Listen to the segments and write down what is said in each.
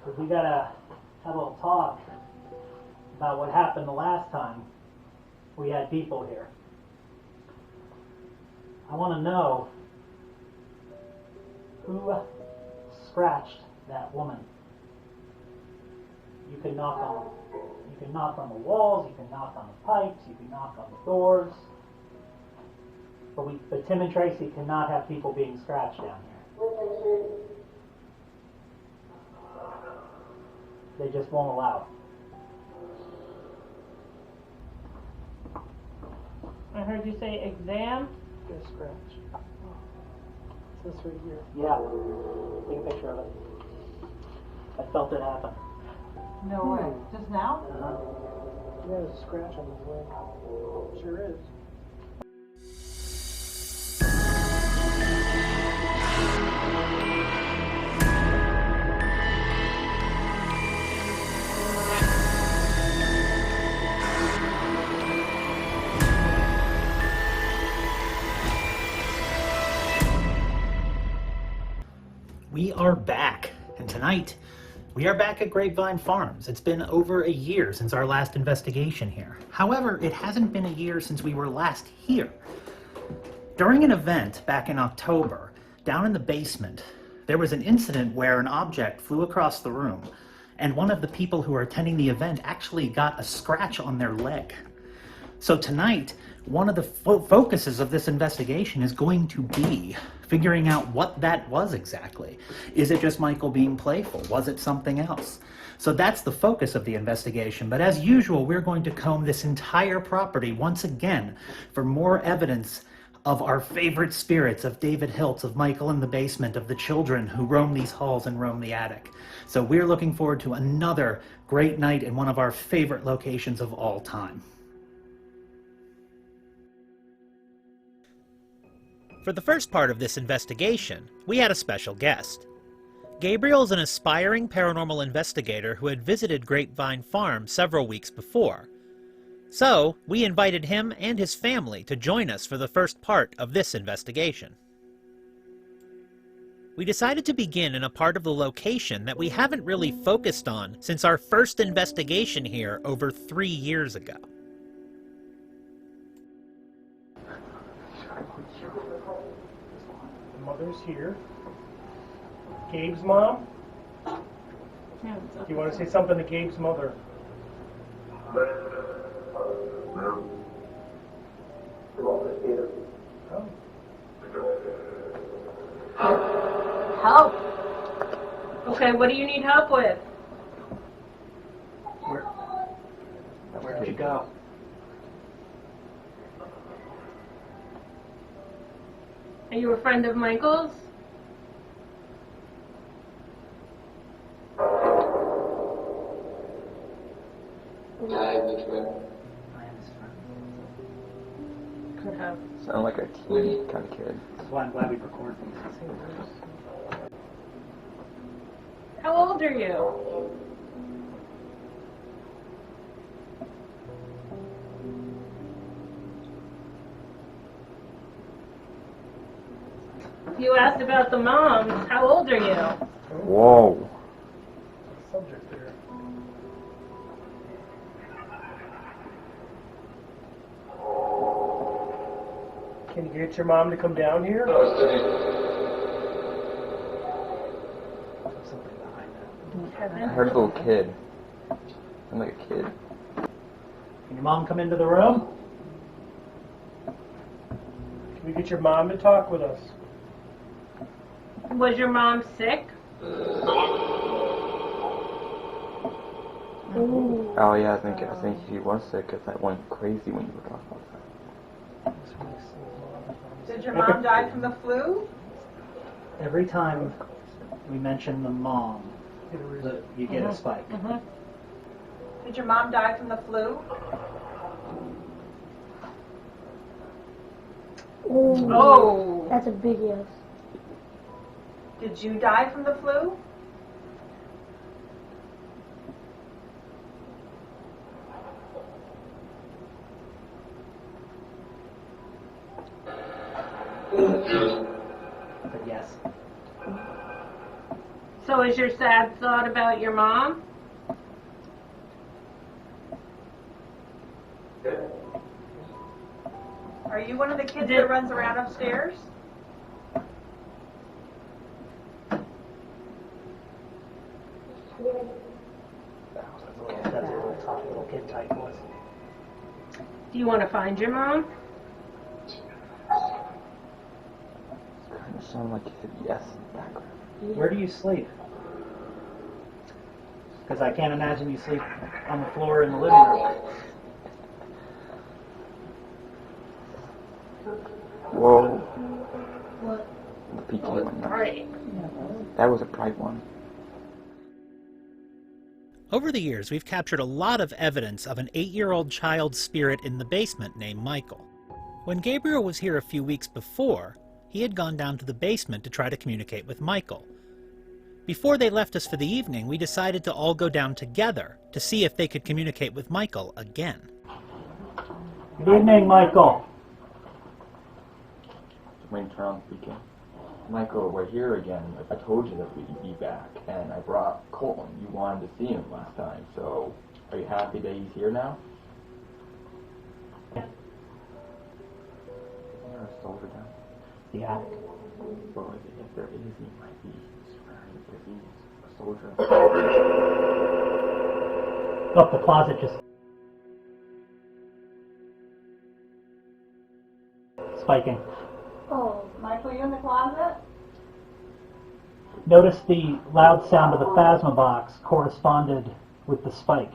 Because we gotta have a little talk about what happened the last time we had people here. I want to know who scratched that woman. You can knock on the walls, you can knock on the pipes, you can knock on the doors. But Tim and Tracy cannot have people being scratched down here. They just won't allow it. I heard you say exam. Get a scratch. It's this right here. Yeah. Take a picture of it. I felt it happen. No way. Just now? Uh-huh. Yeah, there's a scratch on his leg. Sure is. We are back, and tonight we are back at Grapevine Farms. It's been over a year since our last investigation here. However, it hasn't been a year since we were last here. During an event back in October, down in the basement, there was an incident where an object flew across the room, and one of the people who were attending the event actually got a scratch on their leg. So tonight, one of the focuses of this investigation is going to be figuring out what that was exactly. Is it just Michael being playful? Was it something else? So that's the focus of the investigation. But as usual, we're going to comb this entire property once again for more evidence of our favorite spirits, of David Hiltz, of Michael in the basement, of the children who roam these halls and roam the attic. So we're looking forward to another great night in one of our favorite locations of all time. For the first part of this investigation, we had a special guest. Gabriel is an aspiring paranormal investigator who had visited Grapevine Farm several weeks before. So, we invited him and his family to join us for the first part of this investigation. We decided to begin in a part of the location that we haven't really focused on since our first investigation here over 3 years ago. Mother's here. Gabe's mom? Do you want to say something to Gabe's mother? Oh. Help. Okay, what do you need help with? Where'd you go? Are you a friend of Michael's? Could have. Sound like a teen kind of kid. That's why I'm glad we record these. How old are you? You asked about the moms. How old are you? Whoa. Subject there. Can you get your mom to come down here? Something behind that. I heard a little kid. I'm like a kid. Can your mom come into the room? Can we get your mom to talk with us? Was your mom sick? Oh yeah, I think he was sick because that went crazy when you were talking about that. Did your mom die from the flu? Every time we mention the mom, you get a spike. Did your mom die from the flu? Ooh, Oh. that's a big yes. Did you die from the flu? But yes. So So is your sad thought about your mom? Are you one of the kids that runs around upstairs? That's a little tough little kid type, wasn't it? Do you want to find your mom? Kind of sound like you said yes in the background. Where do you sleep? Because I can't imagine you sleep on the floor in the living room. Whoa. What? The peaky one. Right. That was a bright one. Over the years, we've captured a lot of evidence of an 8-year-old child's spirit in the basement named Michael. When Gabriel was here a few weeks before, he had gone down to the basement to try to communicate with Michael. Before they left us for the evening, we decided to all go down together to see if they could communicate with Michael again. Good evening, Michael. Wayne Brown speaking. Michael, we're here again. I told you that we'd be back, and I brought Colton. You wanted to see him last time, so are you happy that he's here now? Is there a soldier down? Yeah. Well, if there is, he might be surrounded because he's a soldier. Look, the closet just spiking. Oh, Michael, you in the closet? Notice the loud sound of the phasma box corresponded with the spike.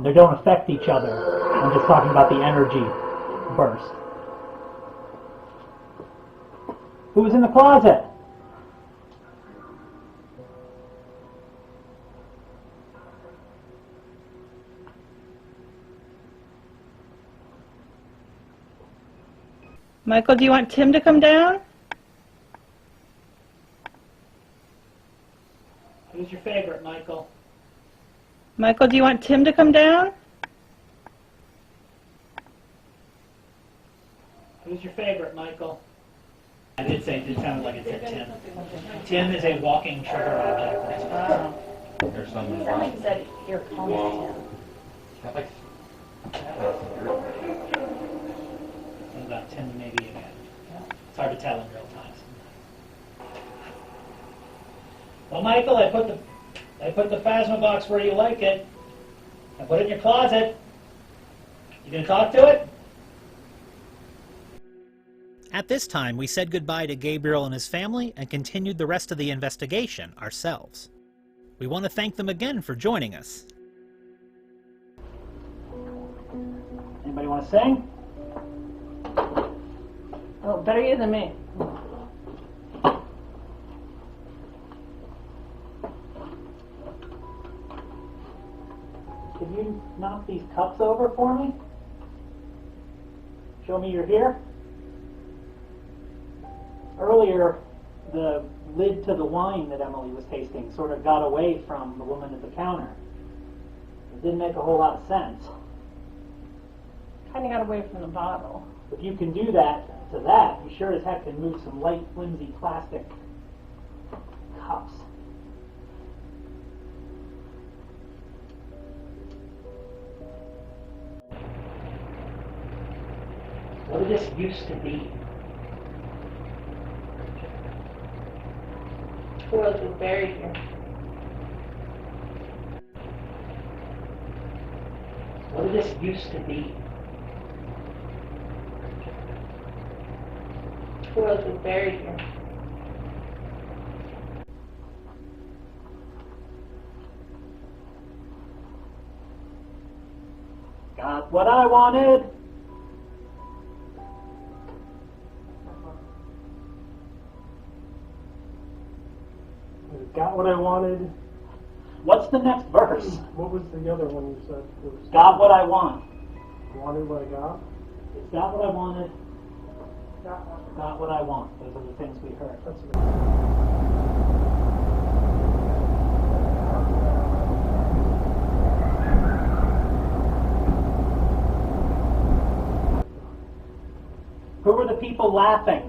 They don't affect each other. I'm just talking about the energy burst. Who was in the closet? Michael, do you want Tim to come down? Who's your favorite, Michael? Michael, do you want Tim to come down? Who's your favorite, Michael? I did say, it sounded like it said Tim. Tim is a walking trigger object. There's something Somebody said you're calling him. About Tim maybe again. It's hard to tell in real time. Well, Michael, I put the phasma box where you like it. I put it in your closet. You gonna talk to it? At this time, we said goodbye to Gabriel and his family and continued the rest of the investigation ourselves. We want to thank them again for joining us. Anybody want to sing? Oh, better you than me. Can you knock these cups over for me? Show me you're here. Earlier, the lid to the wine that Emily was tasting sort of got away from the woman at the counter. It didn't make a whole lot of sense. Kind of got away from the bottle. If you can do that to that, you sure as heck can move some light, flimsy plastic cups. What did this used to be? World was buried here. What did this used to be? World was buried here. Got what I wanted. Got what I wanted. What's the next verse? What was the other one you said? It was Got what I want. wanted what I got? It's got what I wanted. Got one. Got what I want. Those are the things we heard. That's it. Who were the people laughing?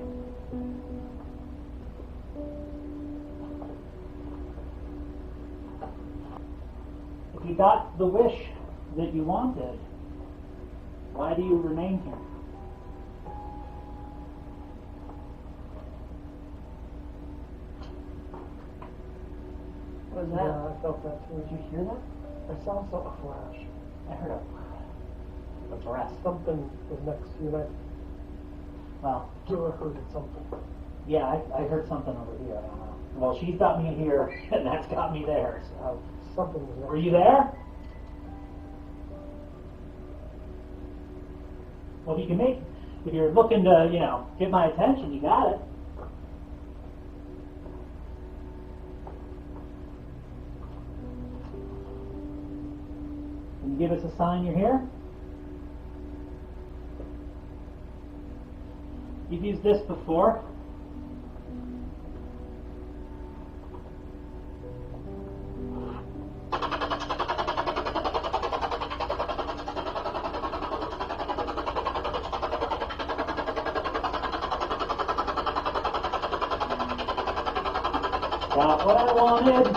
got the wish that you wanted, why do you remain here? What was Yeah, that? I felt that too. Did you hear that? I saw a flash. I heard a breath. Something was next to you, and Well, I knew I heard something. yeah, I heard something over here. I don't know. Well, she's got me here, and that's got me there. So, Something was next. were you there? Well, if you can make, if you're looking to, get my attention, you got it. Can you give us a sign you're here? You've used this before. Got what I wanted.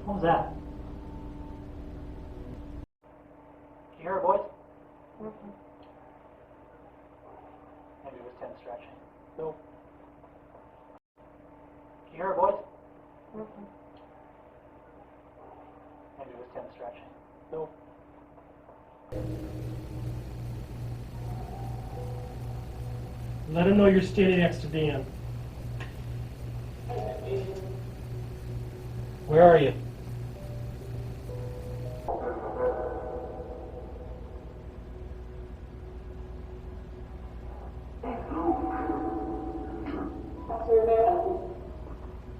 What was that? Did you hear a voice? Maybe it was Tim stretching. Nope. Did you hear a voice? Maybe it was Tim stretching. Nope. Let him know you're standing next to Dan. Where are you?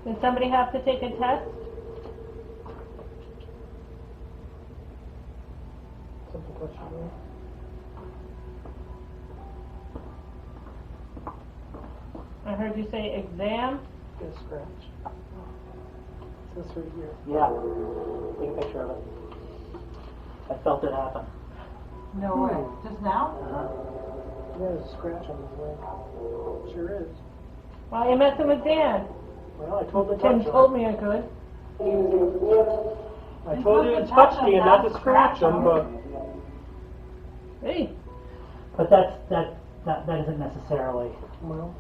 Did somebody have to take a test? Something touched you. I heard you say exam. Get a scratch. It's this right here. Yeah. Take a picture of it. I felt it happen. No way. Just now? Yeah, there's a scratch on his leg. Sure is. Well, you're messing with Dan. Well, I told the Tim touch told me I could. I told you to touch me and not to scratch him, but Hey, But that isn't necessarily well,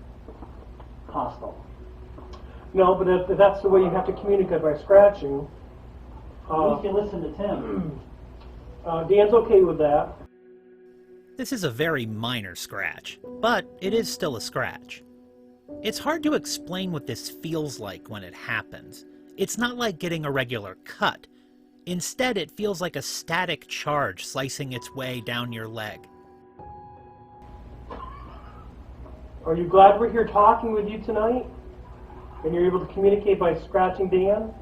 hostile. no. But if that's the way you have to communicate by scratching, At least you listen to Tim. Dan's okay with that. This is a very minor scratch, but it is still a scratch. It's hard to explain what this feels like when it happens. It's not like getting a regular cut. Instead, it feels like a static charge slicing its way down your leg. Are you glad we're here talking with you tonight? And you're able to communicate by scratching Dan?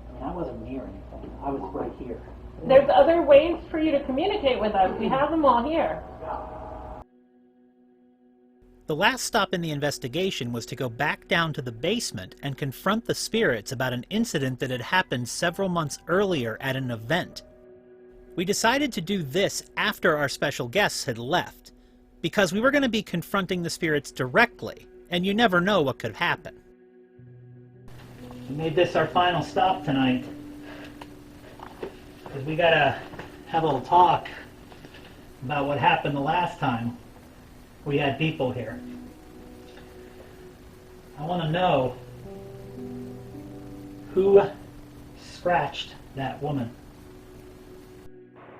I mean, I wasn't near anything. I was right here. there's other ways for you to communicate with us. We have them all here. The last stop in the investigation was to go back down to the basement and confront the spirits about an incident that had happened several months earlier at an event. We decided to do this after our special guests had left, because we were going to be confronting the spirits directly, and you never know what could happen. We made this our final stop tonight, because we gotta have a little talk about what happened the last time we had people here. I want to know who scratched that woman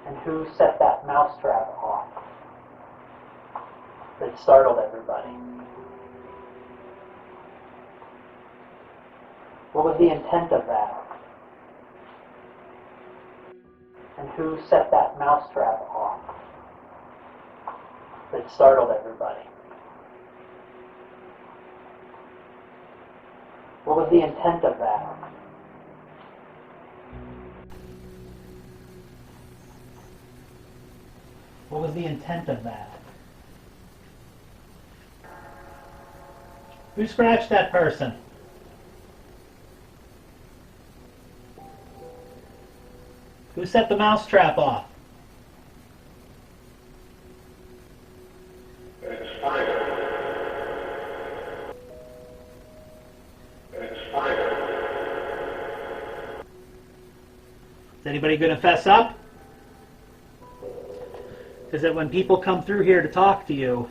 and who set that mousetrap off that startled everybody. What was the intent of that? And who set that mousetrap off that startled everybody? What was the intent of that? What was the intent of that? Who scratched that person? Who set the mousetrap off? Is anybody going to fess up? Is that when people come through here to talk to you,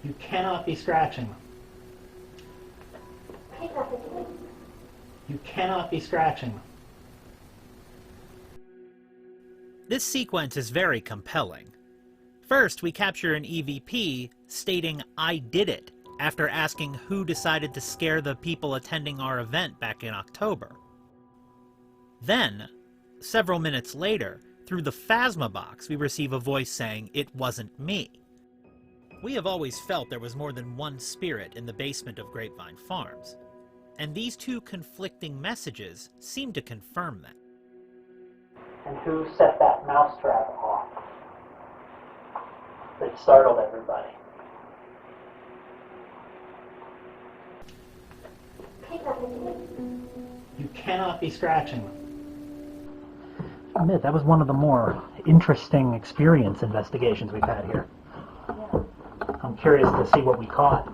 you cannot be scratching them. You cannot be scratching them. This sequence is very compelling. First, we capture an EVP stating, "I did it," after asking who decided to scare the people attending our event back in October. Then, several minutes later, through the Phasma box, we receive a voice saying, "It wasn't me." We have always felt there was more than one spirit in the basement of Grapevine Farms, and these two conflicting messages seem to confirm that. And who set that mousetrap off? They startled everybody. You cannot be scratching them. I admit, that was one of the more interesting experience investigations we've had here. I'm curious to see what we caught.